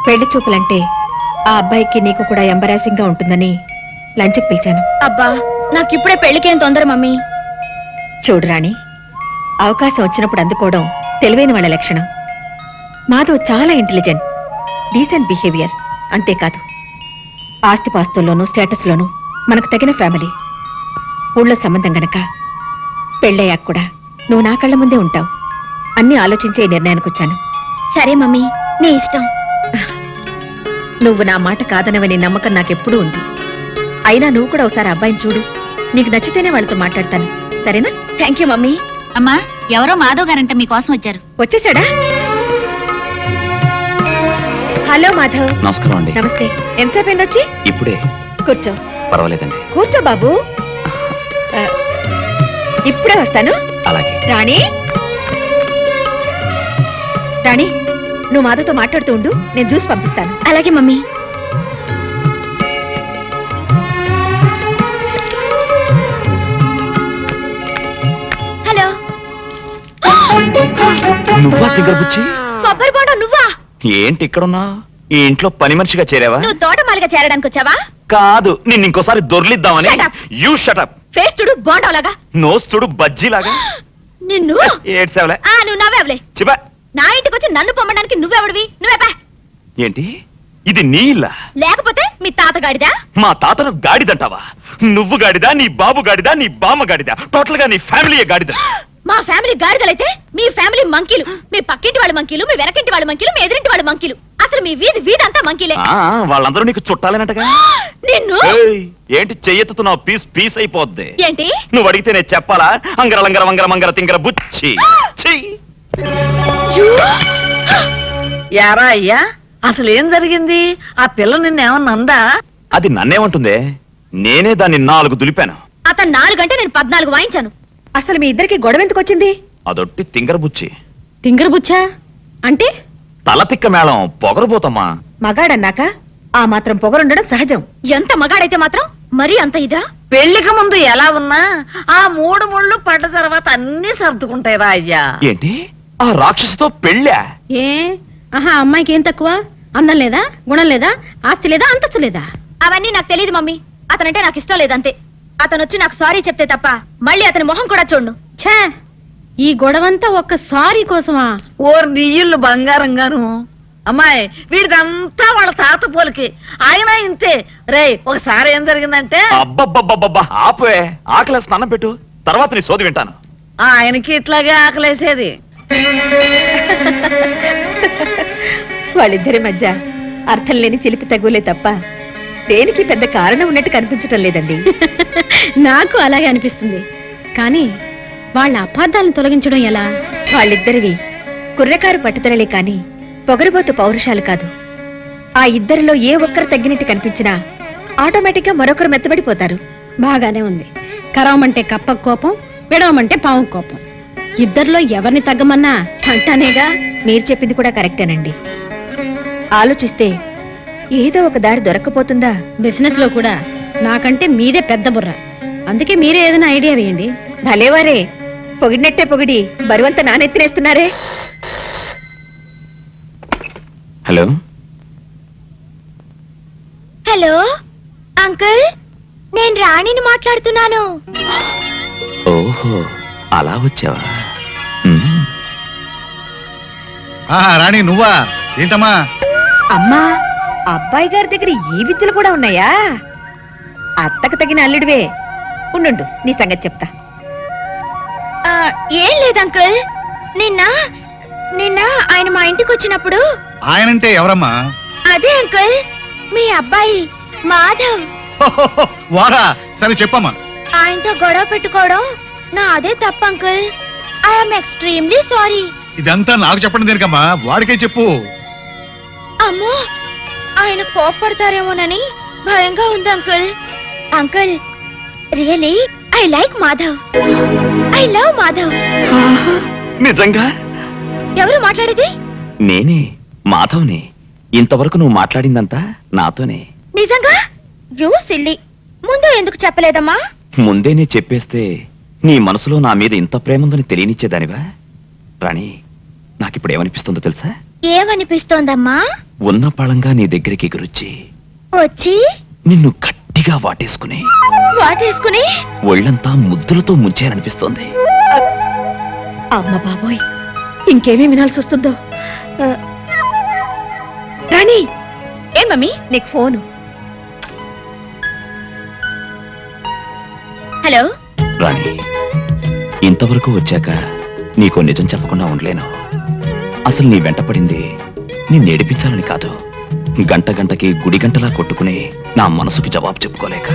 పెళ్లి చూపులంటే ఆ అబ్బాయికి నీకు కూడా ఎంబరాసింగ్గా ఉంటుందని లంచ్కి పిలిచాను. అబ్బా నాకిప్పుడే పెళ్లికేం తొందర మమ్మీ. చూడు రాణి, అవకాశం వచ్చినప్పుడు అందుకోవడం తెలివైన వాళ్ళ లక్షణం. మాధవ్ చాలా ఇంటెలిజెంట్, డీసెంట్ బిహేవియర్. అంతేకాదు ఆస్తిపాస్తుల్లోనూ స్టేటస్లోనూ మనకు తగిన ఫ్యామిలీ. ఊళ్ళో సంబంధం గనక పెళ్ళయ్యాక కూడా నువ్వు నా కళ్ళ ముందే ఉంటావు. అన్నీ ఆలోచించే నిర్ణయానికి వచ్చాను. సరే మమ్మీ, నీ ఇష్టం. నువ్వు నా మాట కాదనవని నమ్మకం నాకెప్పుడూ ఉంది. అయినా నువ్వు కూడా ఒకసారి అబ్బాయిని చూడు. నీకు నచ్చితేనే వాళ్ళతో మాట్లాడతాను, సరేనా? Thank you mummy. అమ్మా, ఎవరో మాధవ్ గారంట మీకోసం వచ్చారు. వచ్చేసాడా? హలో మాధవ్. నమస్కారం అండి. నమస్తే. ఎంతసేపు అయింది వచ్చి? ఇప్పుడే. కూర్చో. పర్వాలేదండి. కూర్చో బాబు. ఇప్పుడే వస్తాను. అలాగే. రాణి, రాణి, నువ్వు మాధవ్తో మాట్లాడుతూ ఉండు, నేను జ్యూస్ పంపిస్తాను. అలాగే మమ్మీ. హలో. నువ్వా తింగరబుచ్చి? కొబ్బరి బోండం నువ్వా? ఏంటి ఇక్కడున్నా? ఈ ఇంట్లో పని మనిషిగా చేరావా? నువ్వు తోటమాలిగా చేరడానికి వచ్చావా? కాదు, నిన్ను ఇంకోసారి దొర్లిద్దామని. You shut up. ఫేస్ చూడు బోండంలాగా, నోస్ చూడు బజ్జీలాగా. నిన్ను ఏడ్సేవలే. నువ్వు నవ్వేవలే. చిబా. నా ఇంటికి వచ్చి నన్ను పొమ్మడానికి నువ్వెవడివి? నువ్వే. ఏంటి ఇది నీ ఇల్లా? లేకపోతే మీ తాత గాడిదా? మా తాతను గాడిదంటావా? నువ్వు గాడిదా, నీ బాబు గాడిదా, నీ బామ్మ గాడిదా, టోటల్ గా నీ ఫ్యామిలీ గాడిద. మా ఫ్యామిలీ గాడిదలైతే మీ ఫ్యామిలీ మంకీలు. మీ పక్కింటి వాళ్ళ మంకీలు, మీ వెనకింటి వాళ్ళ మంకీలు, మీ ఎదురింటి వాళ్ళ మంకీలు. అసలు మీ వీధి అంతా మంకీలే. వాళ్ళందరూ నీకు చుట్టాలేనట్టుగా. నిన్ను ఏంటి చెయ్యెత్తుతున్నావు? పీస్ పీస్ అయిపోద్ది. ఏంటి నువ్వు అడిగితే నేను చెప్పాలా? అంగర లంగర వంగర మంగర తింగర బుచ్చి. యారా అయ్యా, అసలు ఏం జరిగింది? ఆ పిల్ల నిన్నేమన్నా అందా? అది నన్నేమంటుందే? నేనే దాన్ని 4 దులిపాను. అతను 4 గంటే నేను 14 వాయించాను. అసలు మీ ఇద్దరికి గొడవ ఎందుకు వచ్చింది? అదొట్టి తింగర బుచ్చి. తింగర బుచ్చా అంటే? తల తిక్క మేళం పొగరబోతమ్మా. మగాడన్నాక ఆ మాత్రం పొగరుండడం సహజం. ఎంత మగాడైతే మాత్రం మరీ అంత ఇదా? పెళ్లికి ముందు ఎలా ఉన్నా ఆ 3 ముళ్ళు పడ్డ తర్వాత అన్ని సర్దుకుంటాయిరా అయ్యా. ఏంటి ఆ రాక్షసుతో పెళ్ళా? ఏ అమ్మాయికి ఏం తక్కువ? అందం లేదా, గుణం లేదా, ఆస్తి లేదా, అంతస్తు లేదా? అవన్నీ నాకు తెలియదు మమ్మీ. అతనంటే నాకు ఇష్టం లేదంతే. అతను వచ్చి నాకు సారీ చెప్తే తప్ప మళ్ళీ అతని మొహం కూడా చూడను. ఛే, ఈ గొడవంతా ఒక్క సారీ కోసమా? ఓర్ నీళ్ళు బంగారంగాను. అమ్మాయి, వీడిదంతా వాళ్ళ తాత పోలికి. ఆయన ఇంతే. రే, ఒకసారి ఏం జరిగిందంటే. అబ్బబ్బబ్బబ్బబ్బా, ఆపే. ఆకలి స్నానం పెట్టు, తర్వాత నీ సోది వింటాను. ఆయనకి ఇట్లాగే ఆకలేసేది. వాళ్ళిద్దరి మధ్య అర్థం లేని చిలిపి తగులే తప్ప దేనికి పెద్ద కారణం ఉన్నట్టు కనిపించటం లేదండి. నాకు అలాగే అనిపిస్తుంది. కానీ వాళ్ళ అపార్థాలను తొలగించడం ఎలా? వాళ్ళిద్దరివి కుర్రకారు పట్టుదలలే కాని పొగరుబోతు పౌరుషాలు కాదు. ఆ ఇద్దరిలో ఏ ఒక్కరు తగ్గినట్టు కనిపించినా ఆటోమేటిక్ గా మరొకరు మెత్తబడిపోతారు. బాగానే ఉంది. కరవమంటే కప్ప కోపం, విడవమంటే పాము కోపం. ఇద్దరిలో ఎవరిని తగ్గమన్నా అంటానేగా. మీరు చెప్పింది కూడా కరెక్టేనండి. ఆలోచిస్తే ఏదో ఒక దారి దొరకపోతుందా? బిజినెస్ లో కూడా నాకంటే మీదే పెద్ద బుర్ర. అందుకే మీరే ఏదైనా ఐడియా వేయండి. భలేవారే, పొగిడినట్టే పొగిడి బరువంతా నానెత్తినేస్తున్నారే. హలో హలో అంకుల్, నేను రాణిని మాట్లాడుతున్నాను. ఓహో, అలా వచ్చావా? రాణి నువ్వా? ఏంటమ్మా? అమ్మా, అబ్బాయి గారి దగ్గర ఈ విద్యలు కూడా ఉన్నాయా? అత్తకు తగిన అల్లుడివే. ఉండు, నీ సంగతి చెప్తా. ఏం లేదు అంకుల్, నిన్న ఆయన మా ఇంటికి వచ్చినప్పుడు. ఆయనంటే ఎవరమ్మా? అదే అంకుల్, మీ అబ్బాయి మాధవ్. వాడా? సరే చెప్పమ్మా. ఆయనతో గొడవ పెట్టుకోవడం నా అదే తప్ప అంకుల్. I'm extremely sorry. ఇదంతా నాకు చెప్పండి దేనికమ్మా? వాడికే చెప్పు. అమ్మో, ఆయన కోప్పడతారేమోనని భయంగా ఉంది uncle. Uncle, really I like Madhav. I love Madhav. నిజంగా? ఎవరు మాట్లాడేది? నేనే, మాధవ్ని. ఇంతవరకు నువ్వు మాట్లాడిందంతా నాతోనే. నిజంగా? యూ సిల్లీ, ముందు ఎందుకు చెప్పలేదమ్మా? ముందే నీ చెప్పేస్తే నీ మనసులో నా మీద ఇంత ప్రేమ ఉందని తెలియనిచ్చేదానివా? రాణి, నాకిప్పుడు ఏమనిపిస్తుందో తెలుసా? ఏమనిపిస్తోందమ్మా? ఉన్న పళంగా నీ దగ్గరికి ఎగురొచ్చి వచ్చి నిన్ను గట్టిగా వాటేసుకుని ఒళ్ళంతా ముద్దులతో ముంచేయాలనిపిస్తోంది. అమ్మ బాబోయ్, ఇంకేమీ వినాల్సి వస్తుందో. రాణి, ఏం మమ్మీ? నీకు ఫోను. హలో రాణి, ఇంతవరకు వచ్చాక నీకో నిజం చెప్పకుండా ఉండలేను. అసలు నీ వెంట పడింది నిన్ను ఏడిపించాలని కాదు, గంట గంటకి గుడి గంటలా కొట్టుకుని నా మనసుకి జవాబు చెప్పుకోలేక.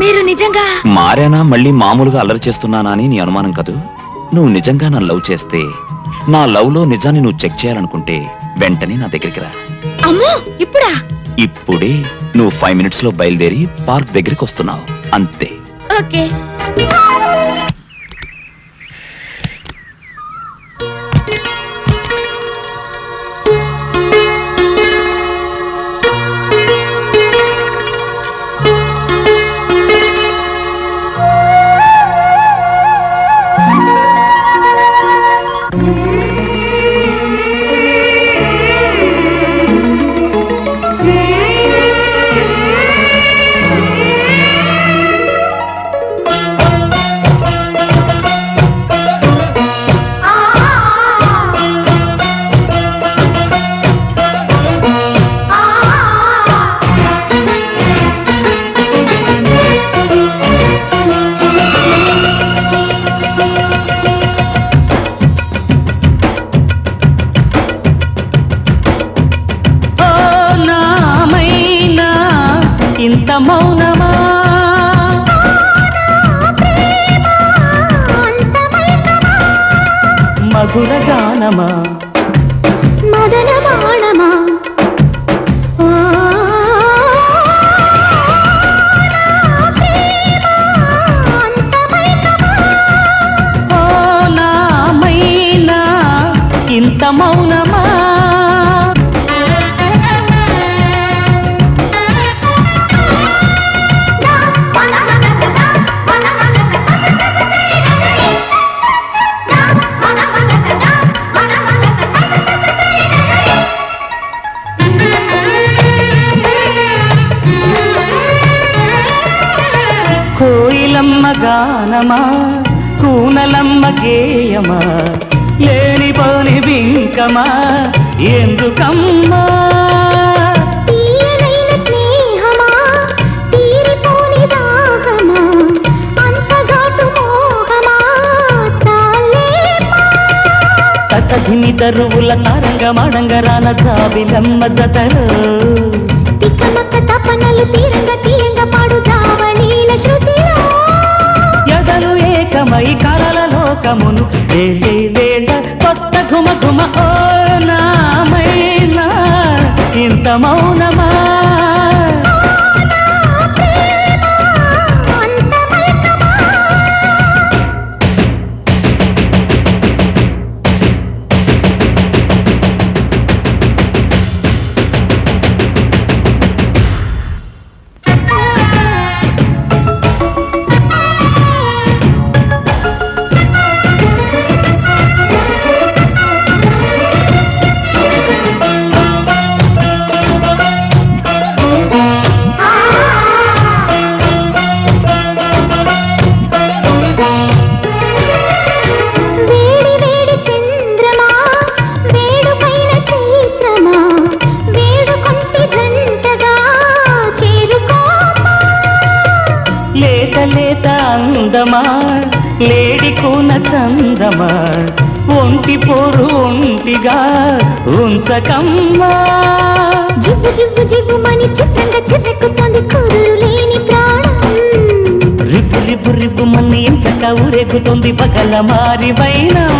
మీరు నిజంగా మారానా, మళ్ళీ మామూలుగా అల్లరి చేస్తున్నానా అని నీ అనుమానం కదూ? నువ్వు నిజంగా నన్ను లవ్ చేస్తే, నా లవ్ లో నిజాన్ని నువ్వు చెక్ చేయాలనుకుంటే వెంటనే నా దగ్గరికి రా. అమ్మో, ఇప్పుడా? ఇప్పుడే. నువ్వు 5 minutes లో బయలుదేరి పార్క్ దగ్గరికి వస్తున్నావు, అంతే. ఓకే. మధురగానమా మదనమాణమా నామైనా ఇంత మౌనమా కోయిలమ్మ గానమా కూనలమ్మ గేయమా లేనిపోని బింకమా ఎందుకమ్మా తీయనైన స్నేహమా తీరిపోని దాహమా అంతగాటు మోహమా చాలేమా తతధిని దరువుల తరంగమడంగరాన జాబిలమ్మ జతలో తిక్కమక్క తపనలు తీరంగ తీరంగ పాడు జావళీల శృతిలో ఎదలు ఏకమై కలల లోకమును వేలే వేళ కొత్త ఘుమ ఘుమ ఓ నామైనా ఇంత మౌనమా లేడి కూన చందమా ఒంటి పోరు ఒంటిగా ఉంచకమ్మా జివ్వు జివ్వు జివ్వు మని చిత్రంగా చిర్రెక్కుతోంది కురులు లేని ప్రాణం రిబ్బు రిబ్బు రిబ్బు మన్ని ఎంచక ఊరేగుతోంది పగల మారి వైనం